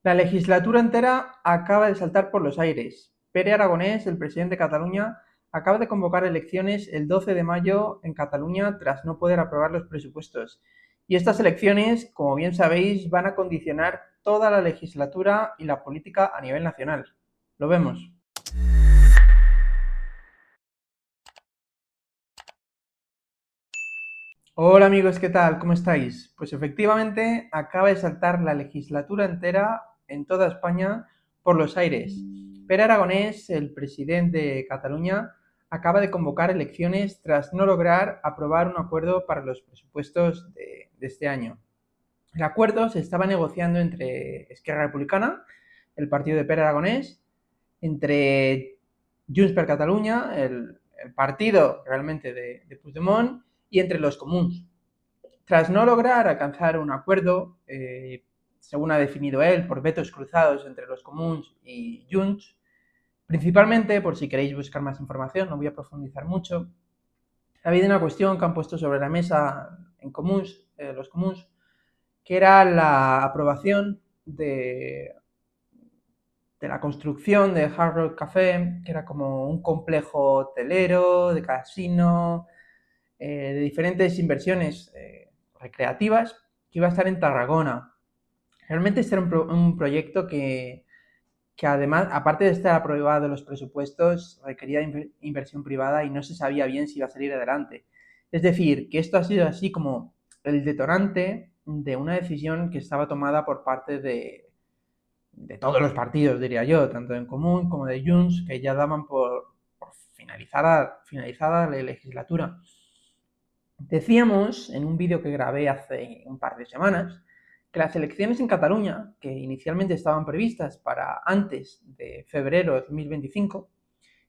La legislatura entera acaba de saltar por los aires. Pere Aragonés, el presidente de Cataluña, acaba de convocar elecciones el 12 de mayo en Cataluña tras no poder aprobar los presupuestos. Y estas elecciones, como bien sabéis, van a condicionar toda la legislatura y la política a nivel nacional. Lo vemos. Hola amigos, ¿qué tal? ¿Cómo estáis? Pues efectivamente acaba de saltar la legislatura entera en toda España por los aires. Pere Aragonés, el presidente de Cataluña, acaba de convocar elecciones tras no lograr aprobar un acuerdo para los presupuestos de este año. El acuerdo se estaba negociando entre Esquerra Republicana, el partido de Pere Aragonés, entre Junts per Catalunya, el partido realmente de Puigdemont, y entre los comuns. Tras no lograr alcanzar un acuerdo, según ha definido él, por vetos cruzados entre los comuns y Junts, principalmente, por si queréis buscar más información, no voy a profundizar mucho, ha habido una cuestión que han puesto sobre la mesa en comuns, los comuns, que era la aprobación de la construcción de Hard Rock Café, que era como un complejo hotelero, de casino, de diferentes inversiones recreativas, que iba a estar en Tarragona. Realmente este era un proyecto que además, aparte de estar aprobado en los presupuestos, requería inversión privada y no se sabía bien si iba a salir adelante. Es decir, que esto ha sido así como el detonante de una decisión que estaba tomada por parte de todos los partidos, diría yo, tanto en Común como de Junts, que ya daban por finalizada la legislatura. Decíamos en un vídeo que grabé hace un par de semanas que las elecciones en Cataluña, que inicialmente estaban previstas para antes de febrero de 2025,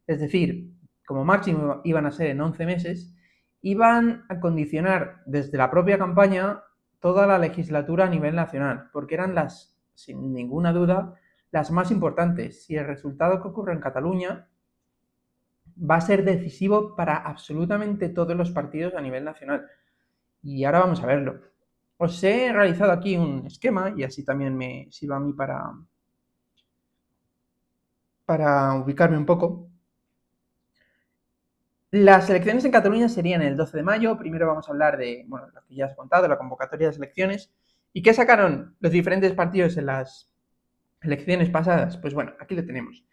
es decir, como máximo iban a ser en 11 meses, iban a condicionar desde la propia campaña toda la legislatura a nivel nacional, porque eran sin ninguna duda, las más importantes. Si el resultado que ocurre en Cataluña va a ser decisivo para absolutamente todos los partidos a nivel nacional. Y ahora vamos a verlo. Os he realizado aquí un esquema y así también me sirve a mí para ubicarme un poco. Las elecciones en Cataluña serían el 12 de mayo. Primero vamos a hablar de, bueno, lo que ya has contado, la convocatoria de las elecciones. ¿Y qué sacaron los diferentes partidos en las elecciones pasadas? Pues bueno, aquí lo tenemos.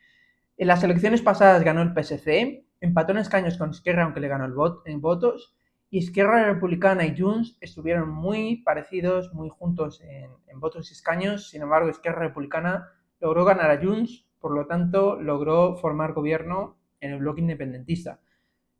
En las elecciones pasadas ganó el PSC, empató en escaños con Esquerra, aunque le ganó en votos, y Esquerra Republicana y Junts estuvieron muy parecidos, muy juntos en votos y escaños. Sin embargo, Esquerra Republicana logró ganar a Junts, por lo tanto, logró formar gobierno en el bloque independentista.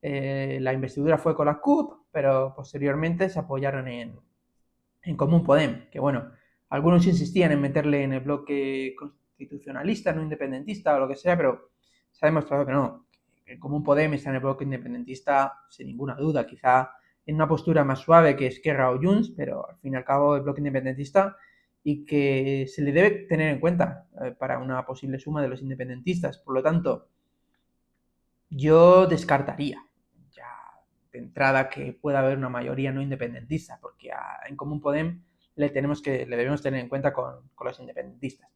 La investidura fue con la CUP, pero posteriormente se apoyaron en Común Podem, que bueno, algunos insistían en meterle en el bloque constitucionalista, no independentista o lo que sea, pero se ha demostrado que no. Que Común Podem está en el bloque independentista sin ninguna duda, quizá en una postura más suave que Esquerra o Junts, pero al fin y al cabo el bloque independentista y que se le debe tener en cuenta para una posible suma de los independentistas. Por lo tanto, yo descartaría ya de entrada que pueda haber una mayoría no independentista, porque en Común Podem le debemos tener en cuenta con los independentistas.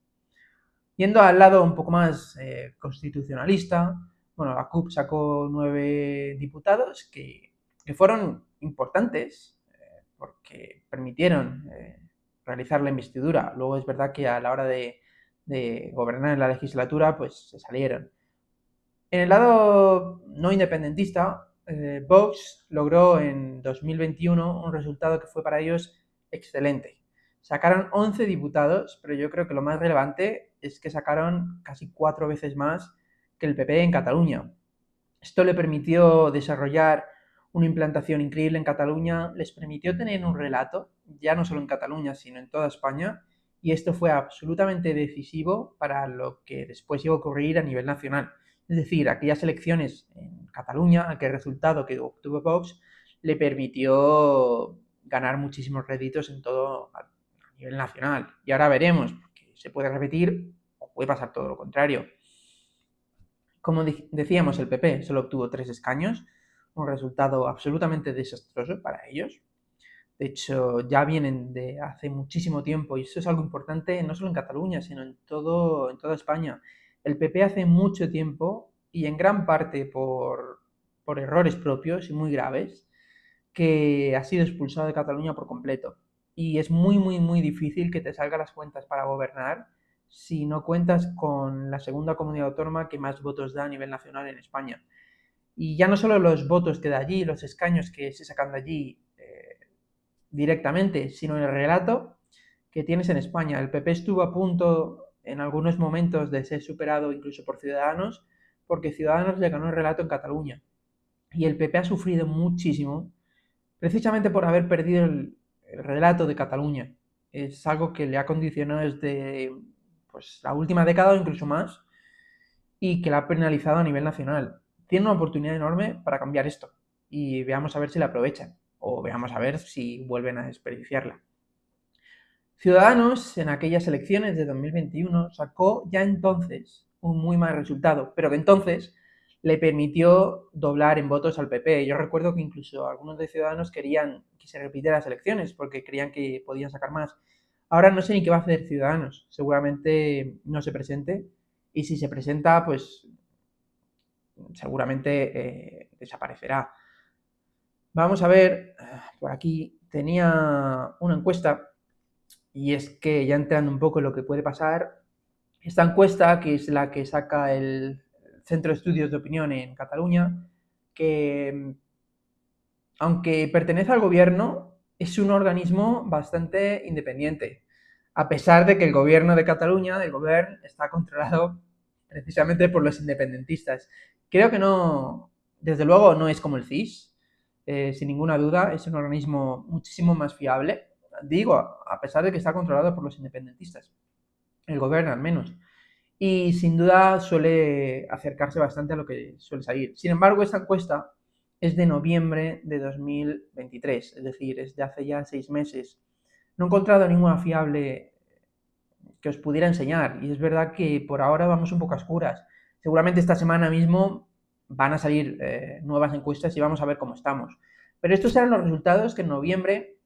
Yendo al lado un poco más constitucionalista, bueno, la CUP sacó 9 diputados que fueron importantes porque permitieron realizar la investidura. Luego es verdad que a la hora de gobernar en la legislatura, pues se salieron. En el lado no independentista, Vox logró en 2021 un resultado que fue para ellos excelente. Sacaron 11 diputados, pero yo creo que lo más relevante es que sacaron casi 4 veces más que el PP en Cataluña. Esto le permitió desarrollar una implantación increíble en Cataluña, les permitió tener un relato, ya no solo en Cataluña, sino en toda España, y esto fue absolutamente decisivo para lo que después iba a ocurrir a nivel nacional. Es decir, aquellas elecciones en Cataluña, aquel resultado que obtuvo Vox, le permitió ganar muchísimos réditos en todo a nivel nacional. Y ahora veremos, porque se puede repetir o puede pasar todo lo contrario. Como decíamos, el PP solo obtuvo 3 escaños, un resultado absolutamente desastroso para ellos. De hecho, ya vienen de hace muchísimo tiempo y eso es algo importante no solo en Cataluña, sino en toda España. El PP hace mucho tiempo y en gran parte por errores propios y muy graves, que ha sido expulsado de Cataluña por completo. Y es muy, muy, muy difícil que te salgan las cuentas para gobernar si no cuentas con la segunda comunidad autónoma que más votos da a nivel nacional en España. Y ya no solo los votos que da allí, los escaños que se sacan de allí directamente, sino el relato que tienes en España. El PP estuvo a punto en algunos momentos de ser superado incluso por Ciudadanos, porque Ciudadanos le ganó el relato en Cataluña. Y el PP ha sufrido muchísimo precisamente por haber perdido el relato de Cataluña. Es algo que le ha condicionado desde pues, la última década o incluso más y que la ha penalizado a nivel nacional. Tiene una oportunidad enorme para cambiar esto y veamos a ver si la aprovechan o veamos a ver si vuelven a desperdiciarla. Ciudadanos en aquellas elecciones de 2021 sacó ya entonces un muy mal resultado, pero que entonces le permitió doblar en votos al PP. Yo recuerdo que incluso algunos de Ciudadanos querían que se repitieran las elecciones porque creían que podían sacar más. Ahora no sé ni qué va a hacer Ciudadanos. Seguramente no se presente y si se presenta, pues seguramente desaparecerá. Vamos a ver, por aquí tenía una encuesta y es que ya entrando un poco en lo que puede pasar, esta encuesta, que es la que saca el Centro de Estudios de Opinión en Cataluña, que aunque pertenece al gobierno, es un organismo bastante independiente, a pesar de que el gobierno de Cataluña, el gobierno, está controlado precisamente por los independentistas. Creo que no, desde luego no es como el CIS, sin ninguna duda, es un organismo muchísimo más fiable, digo, a pesar de que está controlado por los independentistas, el gobierno al menos. Y sin duda suele acercarse bastante a lo que suele salir. Sin embargo, esta encuesta es de noviembre de 2023, es decir, es de hace ya 6 meses. No he encontrado ninguna fiable que os pudiera enseñar y es verdad que por ahora vamos un poco a oscuras. Seguramente esta semana mismo van a salir nuevas encuestas y vamos a ver cómo estamos. Pero estos eran los resultados que en noviembre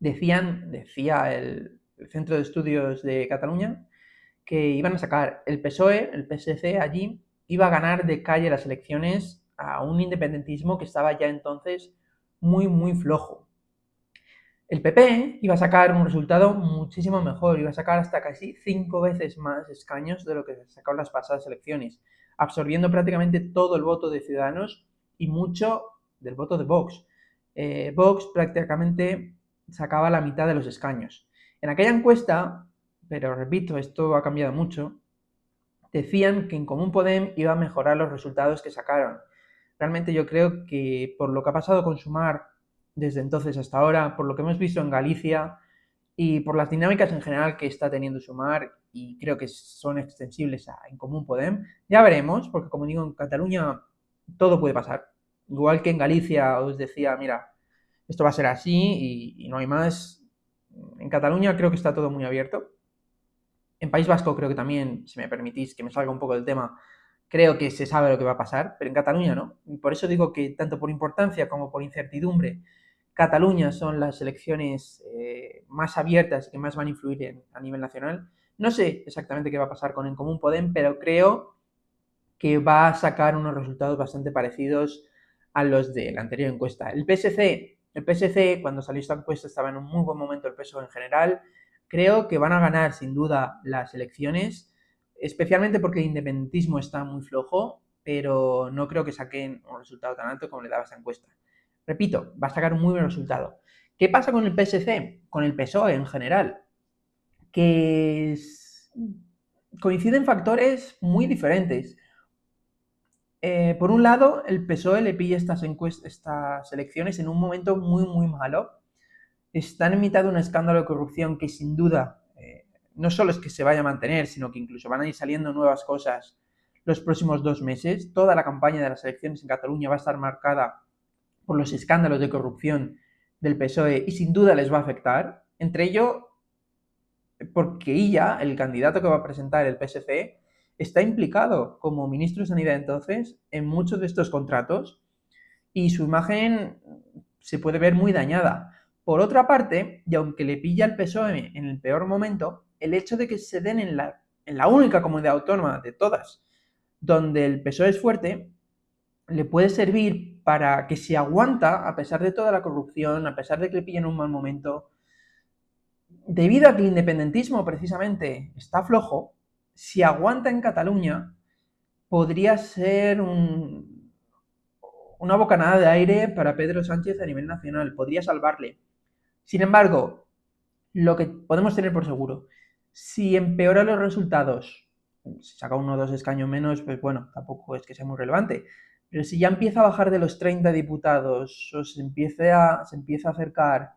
decía el Centro de Estudios de Cataluña, que iban a sacar el PSOE, el PSC allí, iba a ganar de calle las elecciones a un independentismo que estaba ya entonces muy, muy flojo. El PP iba a sacar un resultado muchísimo mejor, iba a sacar hasta casi 5 veces más escaños de lo que se sacó en las pasadas elecciones, absorbiendo prácticamente todo el voto de Ciudadanos y mucho del voto de Vox. Vox prácticamente sacaba la mitad de los escaños. En aquella encuesta, pero repito, esto ha cambiado mucho, decían que en Común Podem iba a mejorar los resultados que sacaron. Realmente yo creo que por lo que ha pasado con Sumar desde entonces hasta ahora, por lo que hemos visto en Galicia y por las dinámicas en general que está teniendo Sumar, y creo que son extensibles a En Común Podem, ya veremos, porque como digo, en Cataluña todo puede pasar. Igual que en Galicia os decía, mira, esto va a ser así y no hay más. En Cataluña creo que está todo muy abierto. En País Vasco creo que también, si me permitís que me salga un poco del tema, creo que se sabe lo que va a pasar, pero en Cataluña no. Y por eso digo que tanto por importancia como por incertidumbre, Cataluña son las elecciones más abiertas y que más van a influir a nivel nacional. No sé exactamente qué va a pasar con En Común Podem, pero creo que va a sacar unos resultados bastante parecidos a los de la anterior encuesta. El PSC, cuando salió esta encuesta, estaba en un muy buen momento el PSOE en general. Creo que van a ganar sin duda las elecciones, especialmente porque el independentismo está muy flojo, pero no creo que saquen un resultado tan alto como le daba esta encuesta. Repito, va a sacar un muy buen resultado. ¿Qué pasa con el PSC? Con el PSOE en general. Que coinciden factores muy diferentes. Por un lado, el PSOE le pilla estas elecciones en un momento muy, muy malo. Están en mitad de un escándalo de corrupción que sin duda no solo es que se vaya a mantener, sino que incluso van a ir saliendo nuevas cosas los próximos 2 meses. Toda la campaña de las elecciones en Cataluña va a estar marcada por los escándalos de corrupción del PSOE y sin duda les va a afectar. Entre ello, porque Illa, el candidato que va a presentar el PSC, está implicado como ministro de Sanidad entonces en muchos de estos contratos y su imagen se puede ver muy dañada. Por otra parte, y aunque le pilla al PSOE en el peor momento, el hecho de que se den en la única comunidad autónoma de todas donde el PSOE es fuerte, le puede servir para que si aguanta, a pesar de toda la corrupción, a pesar de que le pillen en un mal momento, debido a que el independentismo precisamente está flojo, si aguanta en Cataluña, podría ser una bocanada de aire para Pedro Sánchez a nivel nacional, podría salvarle. Sin embargo, lo que podemos tener por seguro, si empeora los resultados, si saca uno o dos escaños menos, pues bueno, tampoco es que sea muy relevante, pero si ya empieza a bajar de los 30 diputados o se empieza a acercar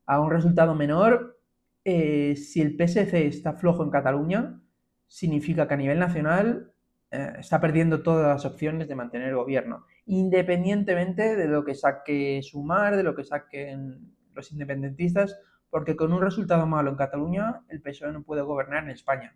a un resultado menor, si el PSC está flojo en Cataluña, significa que a nivel nacional está perdiendo todas las opciones de mantener el gobierno, independientemente de lo que saque Sumar, de lo que saquen los independentistas, porque con un resultado malo en Cataluña, el PSOE no puede gobernar en España.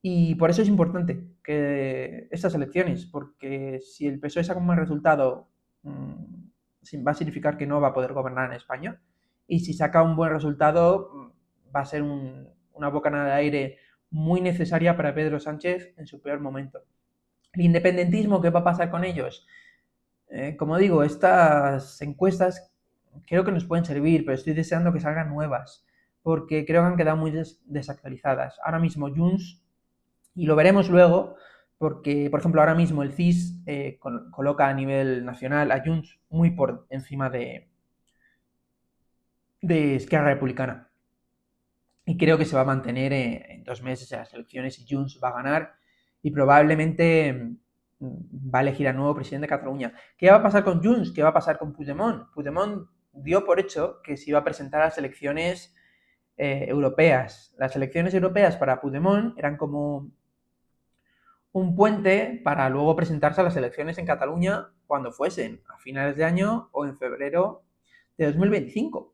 Y por eso es importante que estas elecciones, porque si el PSOE saca un mal resultado, va a significar que no va a poder gobernar en España. Y si saca un buen resultado, va a ser una bocanada de aire muy necesaria para Pedro Sánchez en su peor momento. El independentismo, ¿qué va a pasar con ellos? Como digo, estas encuestas creo que nos pueden servir, pero estoy deseando que salgan nuevas, porque creo que han quedado muy desactualizadas. Ahora mismo Junts, y lo veremos luego, porque, por ejemplo, ahora mismo el CIS coloca a nivel nacional a Junts muy por encima de Esquerra Republicana. Y creo que se va a mantener en 2 meses en las elecciones y Junts va a ganar y probablemente va a elegir a nuevo presidente de Cataluña. ¿Qué va a pasar con Junts? ¿Qué va a pasar con Puigdemont? Puigdemont dio por hecho que se iba a presentar a las elecciones europeas. Las elecciones europeas para Puigdemont eran como un puente para luego presentarse a las elecciones en Cataluña cuando fuesen, a finales de año o en febrero de 2025.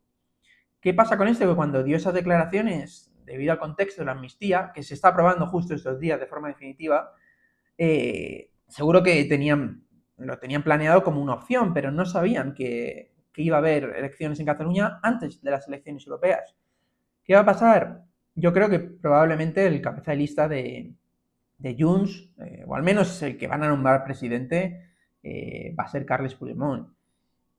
¿Qué pasa con esto? Que cuando dio esas declaraciones, debido al contexto de la amnistía, que se está aprobando justo estos días de forma definitiva, seguro que lo tenían planeado como una opción, pero no sabían que iba a haber elecciones en Cataluña antes de las elecciones europeas. ¿Qué va a pasar? Yo creo que probablemente el cabeza de lista de Junts, o al menos el que van a nombrar presidente, va a ser Carles Puigdemont.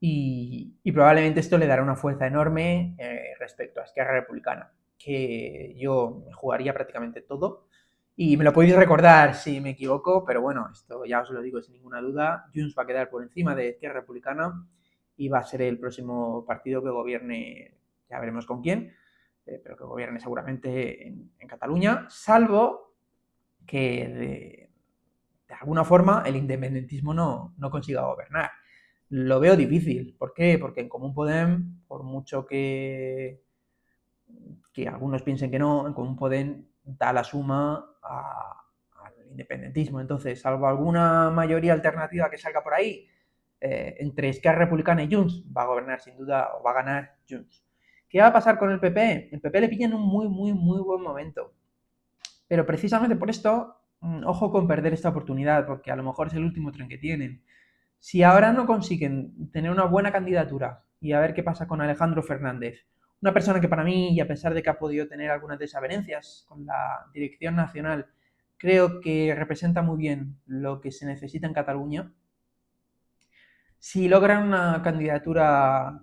Y probablemente esto le dará una fuerza enorme respecto a Esquerra Republicana, que yo me jugaría prácticamente todo. Y me lo podéis recordar si me equivoco, pero bueno, esto ya os lo digo sin ninguna duda. Junts va a quedar por encima de Esquerra Republicana y va a ser el próximo partido que gobierne, ya veremos con quién, pero que gobierne seguramente en Cataluña, salvo que de alguna forma el independentismo no consiga gobernar. Lo veo difícil. ¿Por qué? Porque en Común Podem, por mucho que algunos piensen que no, en Común Podem da la suma al independentismo. Entonces, salvo alguna mayoría alternativa que salga por ahí, entre Esquerra Republicana y Junts, va a gobernar sin duda, o va a ganar Junts. ¿Qué va a pasar con el PP? El PP le pilla en un muy, muy, muy buen momento. Pero precisamente por esto, ojo con perder esta oportunidad, porque a lo mejor es el último tren que tienen. Si ahora no consiguen tener una buena candidatura y a ver qué pasa con Alejandro Fernández, una persona que para mí, y a pesar de que ha podido tener algunas desavenencias con la dirección nacional, creo que representa muy bien lo que se necesita en Cataluña, si logran una candidatura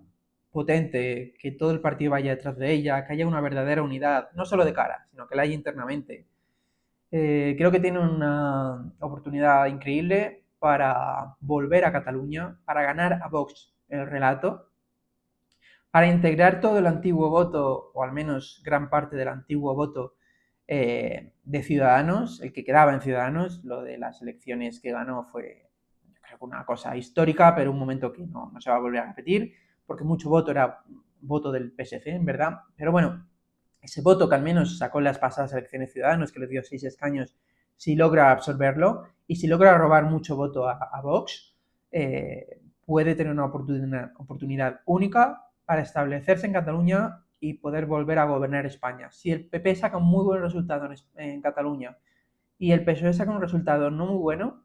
potente, que todo el partido vaya detrás de ella, que haya una verdadera unidad, no solo de cara, sino que la haya internamente, creo que tiene una oportunidad increíble para volver a Cataluña, para ganar a Vox el relato, para integrar todo el antiguo voto, o al menos gran parte del antiguo voto de Ciudadanos, el que quedaba en Ciudadanos. Lo de las elecciones que ganó fue, yo creo que una cosa histórica, pero un momento que no se va a volver a repetir, porque mucho voto era voto del PSC, en verdad. Pero bueno, ese voto que al menos sacó en las pasadas elecciones Ciudadanos, que le dio 6 escaños, si logra absorberlo y si logra robar mucho voto a Vox, puede tener una oportunidad única para establecerse en Cataluña y poder volver a gobernar España. Si el PP saca un muy buen resultado en Cataluña y el PSOE saca un resultado no muy bueno,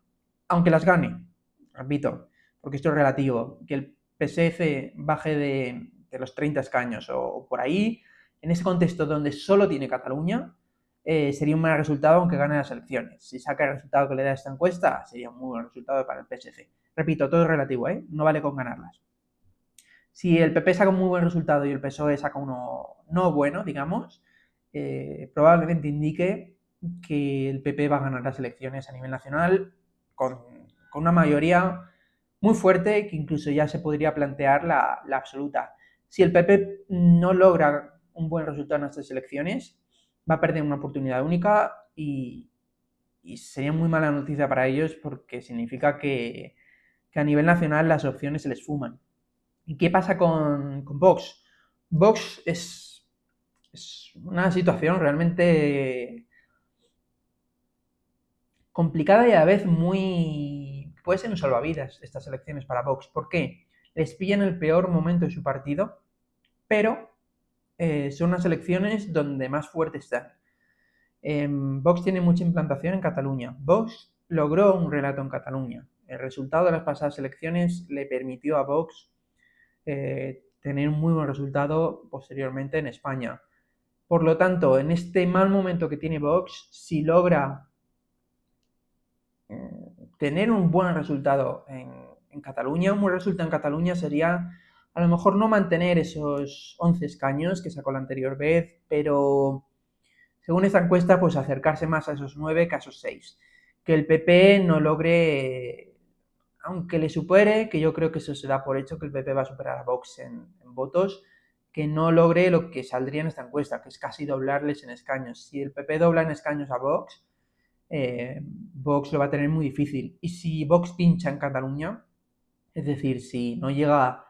aunque las gane, repito, porque esto es relativo, que el PSC baje de de los 30 escaños o por ahí, en ese contexto donde solo tiene Cataluña, sería un mal resultado aunque gane las elecciones. Si saca el resultado que le da esta encuesta, sería un muy buen resultado para el PSC. Repito, todo es relativo, no vale con ganarlas. Si el PP saca un muy buen resultado y el PSOE saca uno no bueno, digamos, probablemente indique que el PP va a ganar las elecciones a nivel nacional con una mayoría muy fuerte que incluso ya se podría plantear la absoluta. Si el PP no logra un buen resultado en estas elecciones, va a perder una oportunidad única y sería muy mala noticia para ellos porque significa que a nivel nacional las opciones se les fuman. ¿Y qué pasa con Vox? Vox es una situación realmente complicada y a la vez muy... puede ser un salvavidas estas elecciones para Vox. ¿Por qué? Les pillan el peor momento de su partido, pero son unas elecciones donde más fuerte están. Vox tiene mucha implantación en Cataluña. Vox logró un relato en Cataluña. El resultado de las pasadas elecciones le permitió a Vox tener un muy buen resultado posteriormente en España. Por lo tanto, en este mal momento que tiene Vox, si logra tener un buen resultado en Cataluña, un buen resultado en Cataluña sería a lo mejor no mantener esos 11 escaños que sacó la anterior vez, pero según esta encuesta, pues acercarse más a esos 9 que a esos 6. Que el PP no logre, aunque le supere, que yo creo que eso se da por hecho, que el PP va a superar a Vox en votos, que no logre lo que saldría en esta encuesta, que es casi doblarles en escaños. Si el PP dobla en escaños a Vox, Vox lo va a tener muy difícil. Y si Vox pincha en Cataluña, es decir, si no llega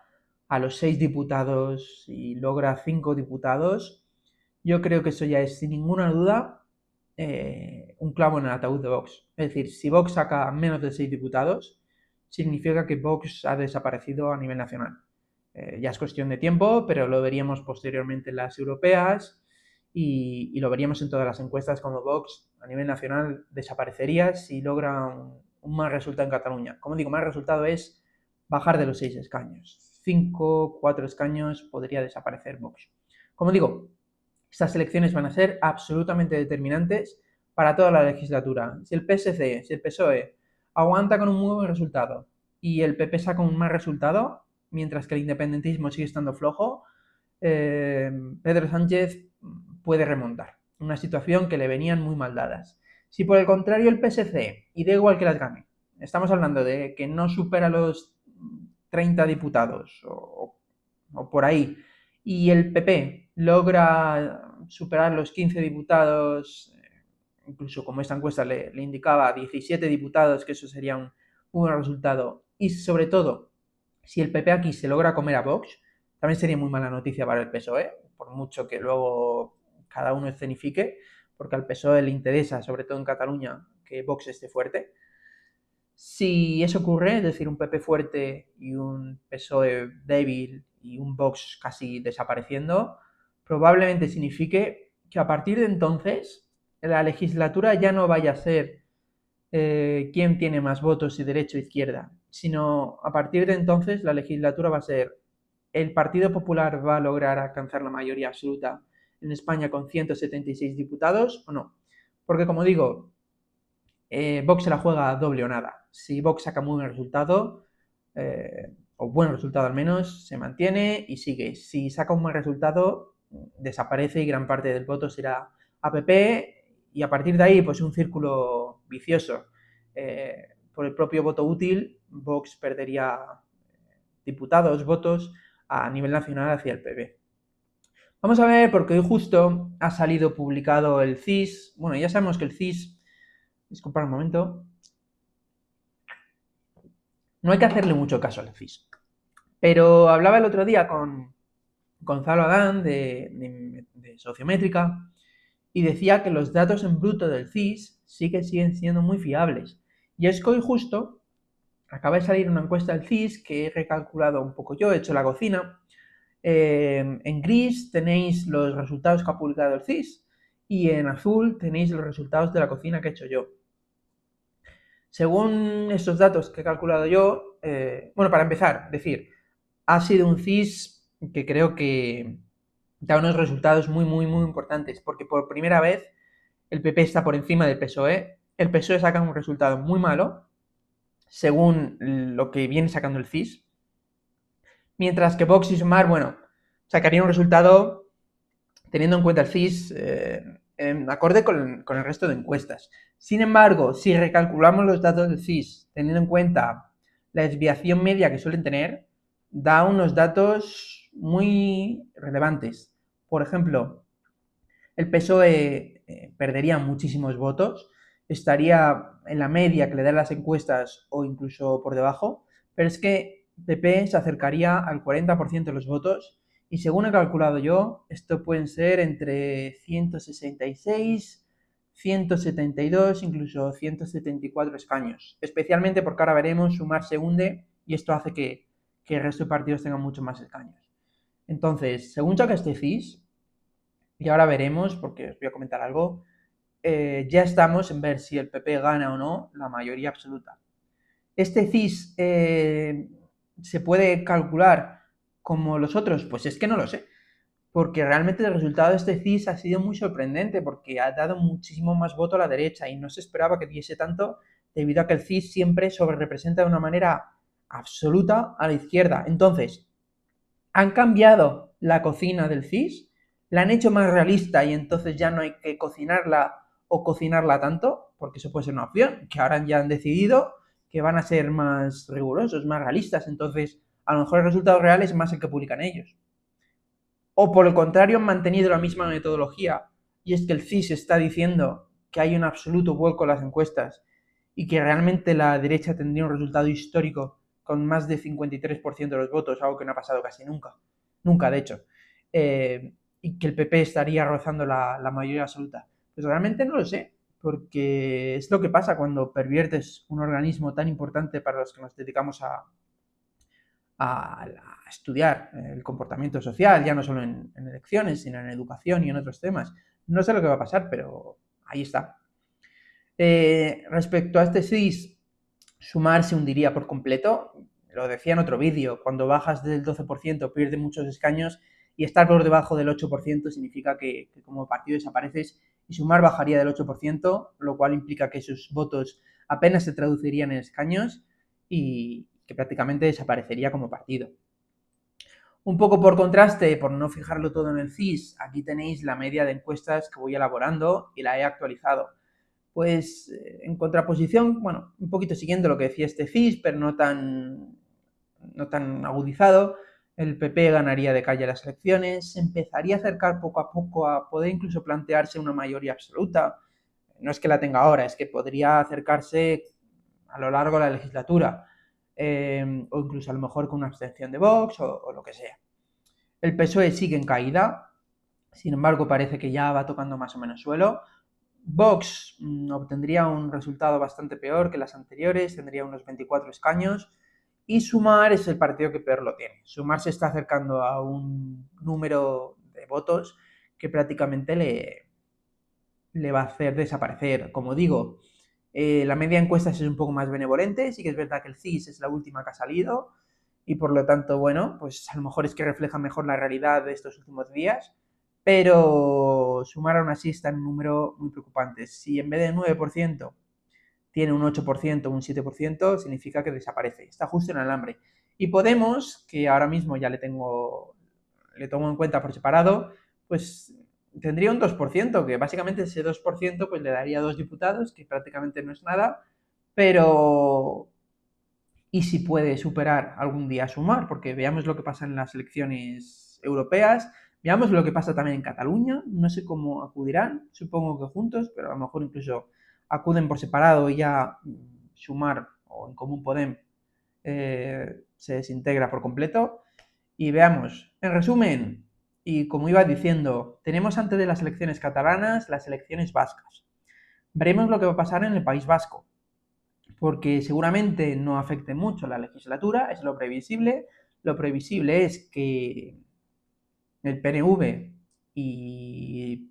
a los 6 diputados y logra 5 diputados, yo creo que eso ya es sin ninguna duda un clavo en el ataúd de Vox. Es decir, si Vox saca menos de 6 diputados, significa que Vox ha desaparecido a nivel nacional. Ya es cuestión de tiempo, pero lo veríamos posteriormente en las europeas y lo veríamos en todas las encuestas como Vox a nivel nacional desaparecería si logra un mal resultado en Cataluña. Como digo, mal resultado es bajar de los 6 escaños. 5, 4 escaños podría desaparecer Vox. Como digo, estas elecciones van a ser absolutamente determinantes para toda la legislatura. Si el PSC, si el PSOE aguanta con un muy buen resultado y el PP saca un mal resultado, mientras que el independentismo sigue estando flojo, Pedro Sánchez puede remontar. Una situación que le venían muy mal dadas. Si por el contrario el PSC, y da igual que las gane, estamos hablando de que no supera los 30 diputados o por ahí, y el PP logra superar los 15 diputados, incluso como esta encuesta le indicaba, 17 diputados, que eso sería un buen resultado, y sobre todo, si el PP aquí se logra comer a Vox, también sería muy mala noticia para el PSOE, por mucho que luego cada uno escenifique, porque al PSOE le interesa, sobre todo en Cataluña, que Vox esté fuerte. Si eso ocurre, es decir, un PP fuerte y un PSOE débil y un Vox casi desapareciendo, probablemente signifique que a partir de entonces la legislatura ya no vaya a ser quién tiene más votos, si derecha o izquierda, sino a partir de entonces la legislatura va a ser el Partido Popular va a lograr alcanzar la mayoría absoluta en España con 176 diputados o no. Porque como digo, Vox se la juega doble o nada. Si Vox saca muy buen resultado, o buen resultado al menos, se mantiene y sigue. Si saca un mal resultado, desaparece y gran parte del voto será a PP y a partir de ahí, pues un círculo vicioso. Por el propio voto útil, Vox perdería diputados, votos a nivel nacional hacia el PP. Vamos a ver, porque hoy justo ha salido publicado el CIS. Bueno, ya sabemos que el CIS... Disculpad un momento. No hay que hacerle mucho caso al CIS. Pero hablaba el otro día con Gonzalo Adán de Sociométrica y decía que los datos en bruto del CIS sí que siguen siendo muy fiables. Y es que hoy justo acaba de salir una encuesta del CIS que he recalculado un poco yo, he hecho la cocina. En gris tenéis los resultados que ha publicado el CIS y en azul tenéis los resultados de la cocina que he hecho yo. Según estos datos que he calculado yo, bueno, para empezar, decir, ha sido un CIS que creo que da unos resultados muy, muy, muy importantes, porque por primera vez el PP está por encima del PSOE, el PSOE saca un resultado muy malo, según lo que viene sacando el CIS, mientras que Vox y Sumar, bueno, sacarían un resultado teniendo en cuenta el CIS en acorde con el resto de encuestas. Sin embargo, si recalculamos los datos del CIS teniendo en cuenta la desviación media que suelen tener, da unos datos muy relevantes. Por ejemplo, el PSOE perdería muchísimos votos, estaría en la media que le dan las encuestas o incluso por debajo, pero es que PP se acercaría al 40% de los votos y según he calculado yo, esto pueden ser entre 166, 172, incluso 174 escaños, especialmente porque ahora veremos Sumar se hunde y esto hace que el resto de partidos tengan mucho más escaños. Entonces, según saca este CIS, y ahora veremos, porque os voy a comentar algo, ya estamos en ver si el PP gana o no la mayoría absoluta. ¿Este CIS se puede calcular como los otros? Pues es que no lo sé, porque realmente el resultado de este CIS ha sido muy sorprendente, porque ha dado muchísimo más voto a la derecha y no se esperaba que diese tanto, debido a que el CIS siempre sobrerepresenta de una manera absoluta a la izquierda. Entonces, han cambiado la cocina del CIS, la han hecho más realista y entonces ya no hay que cocinarla o cocinarla tanto, porque eso puede ser una opción, que ahora ya han decidido que van a ser más rigurosos, más realistas, entonces a lo mejor el resultado real es más el que publican ellos. O por el contrario han mantenido la misma metodología y es que el CIS está diciendo que hay un absoluto vuelco en las encuestas y que realmente la derecha tendría un resultado histórico con más de 53% de los votos, algo que no ha pasado casi nunca, nunca de hecho, y que el PP estaría rozando la mayoría absoluta. Pues realmente no lo sé, porque es lo que pasa cuando perviertes un organismo tan importante para los que nos dedicamos a estudiar el comportamiento social, ya no solo en elecciones, sino en educación y en otros temas. No sé lo que va a pasar, pero ahí está. Respecto a este CIS, Sumar se hundiría por completo. Lo decía en otro vídeo, cuando bajas del 12% pierde muchos escaños y estar por debajo del 8% significa que como partido desapareces y Sumar bajaría del 8%, lo cual implica que sus votos apenas se traducirían en escaños y que prácticamente desaparecería como partido. Un poco por contraste, por no fijarlo todo en el CIS, aquí tenéis la media de encuestas que voy elaborando y la he actualizado. Pues en contraposición, bueno, un poquito siguiendo lo que decía este CIS, pero no tan agudizado, el PP ganaría de calle las elecciones, se empezaría a acercar poco a poco a poder incluso plantearse una mayoría absoluta. No es que la tenga ahora, es que podría acercarse a lo largo de la legislatura, o incluso a lo mejor con una abstención de Vox o lo que sea. El PSOE sigue en caída, sin embargo parece que ya va tocando más o menos suelo. Vox obtendría un resultado bastante peor que las anteriores, tendría unos 24 escaños, y Sumar es el partido que peor lo tiene. Sumar se está acercando a un número de votos que prácticamente le va a hacer desaparecer. Como digo, la media encuesta es un poco más benevolente, sí que es verdad que el CIS es la última que ha salido y por lo tanto, bueno, pues a lo mejor es que refleja mejor la realidad de estos últimos días, pero Sumar aún así está en un número muy preocupante. Si en vez de 9% tiene un 8%, un 7%, significa que desaparece, está justo en el alambre. Y Podemos, que ahora mismo ya le tomo en cuenta por separado, pues tendría un 2%, que básicamente ese 2% pues le daría 2 diputados, que prácticamente no es nada, pero ¿y si puede superar algún día Sumar? Porque veamos lo que pasa en las elecciones europeas, veamos lo que pasa también en Cataluña, no sé cómo acudirán, supongo que juntos, pero a lo mejor incluso acuden por separado y ya Sumar o en Común Podem se desintegra por completo. Y veamos, en resumen, y como iba diciendo, tenemos antes de las elecciones catalanas las elecciones vascas. Veremos lo que va a pasar en el País Vasco, porque seguramente no afecte mucho la legislatura, es lo previsible. Lo previsible es que el PNV y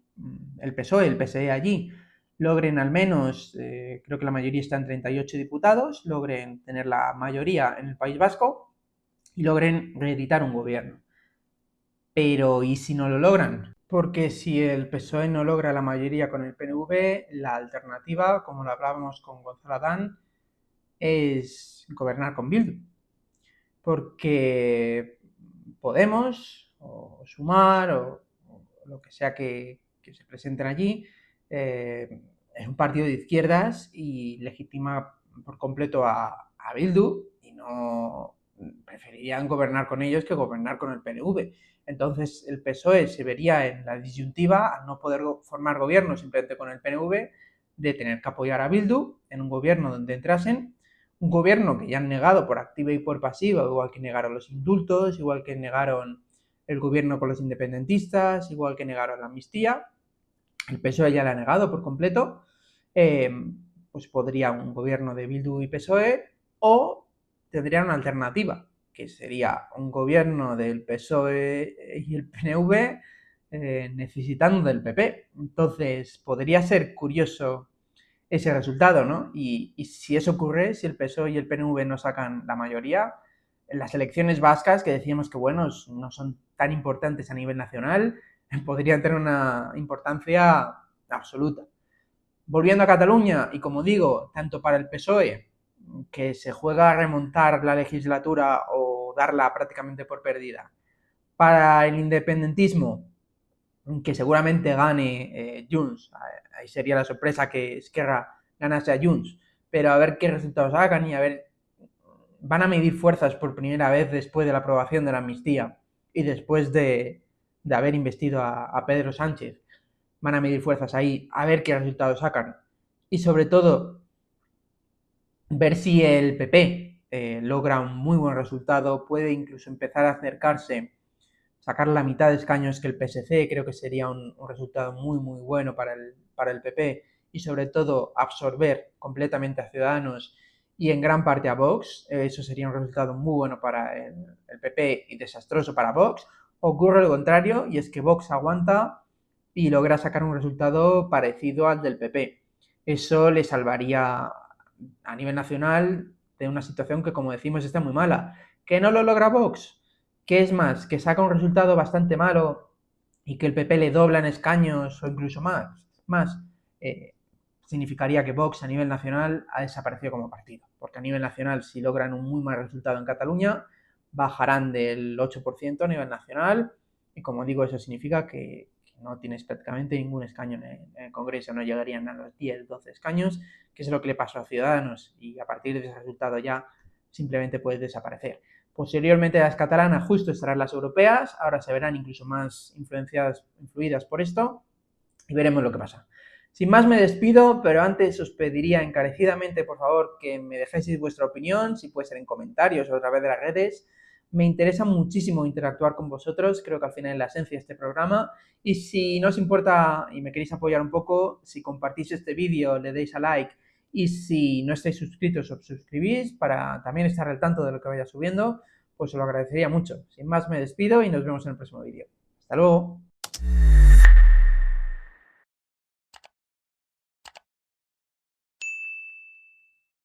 el PSOE, el PSE allí, logren al menos, creo que la mayoría está en 38 diputados, logren tener la mayoría en el País Vasco y logren reeditar un gobierno. Pero ¿y si no lo logran? Porque si el PSOE no logra la mayoría con el PNV, la alternativa, como lo hablábamos con Gonzalo Adán, es gobernar con Bildu. Porque Podemos, o Sumar, o lo que sea que se presenten allí, es un partido de izquierdas y legitima por completo a Bildu y no preferirían gobernar con ellos que gobernar con el PNV. Entonces el PSOE se vería en la disyuntiva, al no poder formar gobierno simplemente con el PNV, de tener que apoyar a Bildu en un gobierno donde entrasen, un gobierno que ya han negado por activa y por pasiva, igual que negaron los indultos, igual que negaron el gobierno con los independentistas, igual que negaron la amnistía. El PSOE ya la ha negado por completo. Pues podría un gobierno de Bildu y PSOE, o tendrían una alternativa, que sería un gobierno del PSOE y el PNV necesitando del PP. Entonces podría ser curioso ese resultado, ¿no? Y si eso ocurre, si el PSOE y el PNV no sacan la mayoría, en las elecciones vascas, que decíamos que, bueno, no son tan importantes a nivel nacional, podrían tener una importancia absoluta. Volviendo a Cataluña, y como digo, tanto para el PSOE, que se juega a remontar la legislatura o darla prácticamente por perdida, para el independentismo, que seguramente gane Junts, ahí sería la sorpresa que Esquerra ganase a Junts, pero a ver qué resultados hagan y a ver, van a medir fuerzas por primera vez después de la aprobación de la amnistía y después de haber investido a Pedro Sánchez, van a medir fuerzas ahí, a ver qué resultados sacan y sobre todo ver si el PP logra un muy buen resultado, puede incluso empezar a acercarse, sacar la mitad de escaños que el PSC, creo que sería un resultado muy bueno para el PP, y sobre todo absorber completamente a Ciudadanos y en gran parte a Vox. Eso sería un resultado muy bueno para el PP y desastroso para Vox. Ocurre lo contrario, y es que Vox aguanta y logra sacar un resultado parecido al del PP. Eso le salvaría a nivel nacional de una situación que, como decimos, está muy mala. ¿Que no lo logra Vox? ¿Qué es más? ¿Que saca un resultado bastante malo y que el PP le dobla en escaños o incluso más, eh, significaría que Vox a nivel nacional ha desaparecido como partido. Porque a nivel nacional, si logran un muy mal resultado en Cataluña, bajarán del 8% a nivel nacional, y como digo, eso significa que no tienes prácticamente ningún escaño en el Congreso, no llegarían a los 10, 12 escaños, que es lo que le pasó a Ciudadanos, y a partir de ese resultado ya simplemente puedes desaparecer. Posteriormente las catalanas justo estarán las europeas, ahora se verán incluso más influidas por esto, y veremos lo que pasa. Sin más me despido, pero antes os pediría encarecidamente, por favor, que me dejéis vuestra opinión, si puede ser en comentarios o a través de las redes. Me interesa muchísimo interactuar con vosotros, creo que al final es la esencia de este programa. Y si no os importa y me queréis apoyar un poco, si compartís este vídeo, le deis a like, y si no estáis suscritos, os suscribís para también estar al tanto de lo que vaya subiendo, pues os lo agradecería mucho. Sin más me despido y nos vemos en el próximo vídeo. Hasta luego.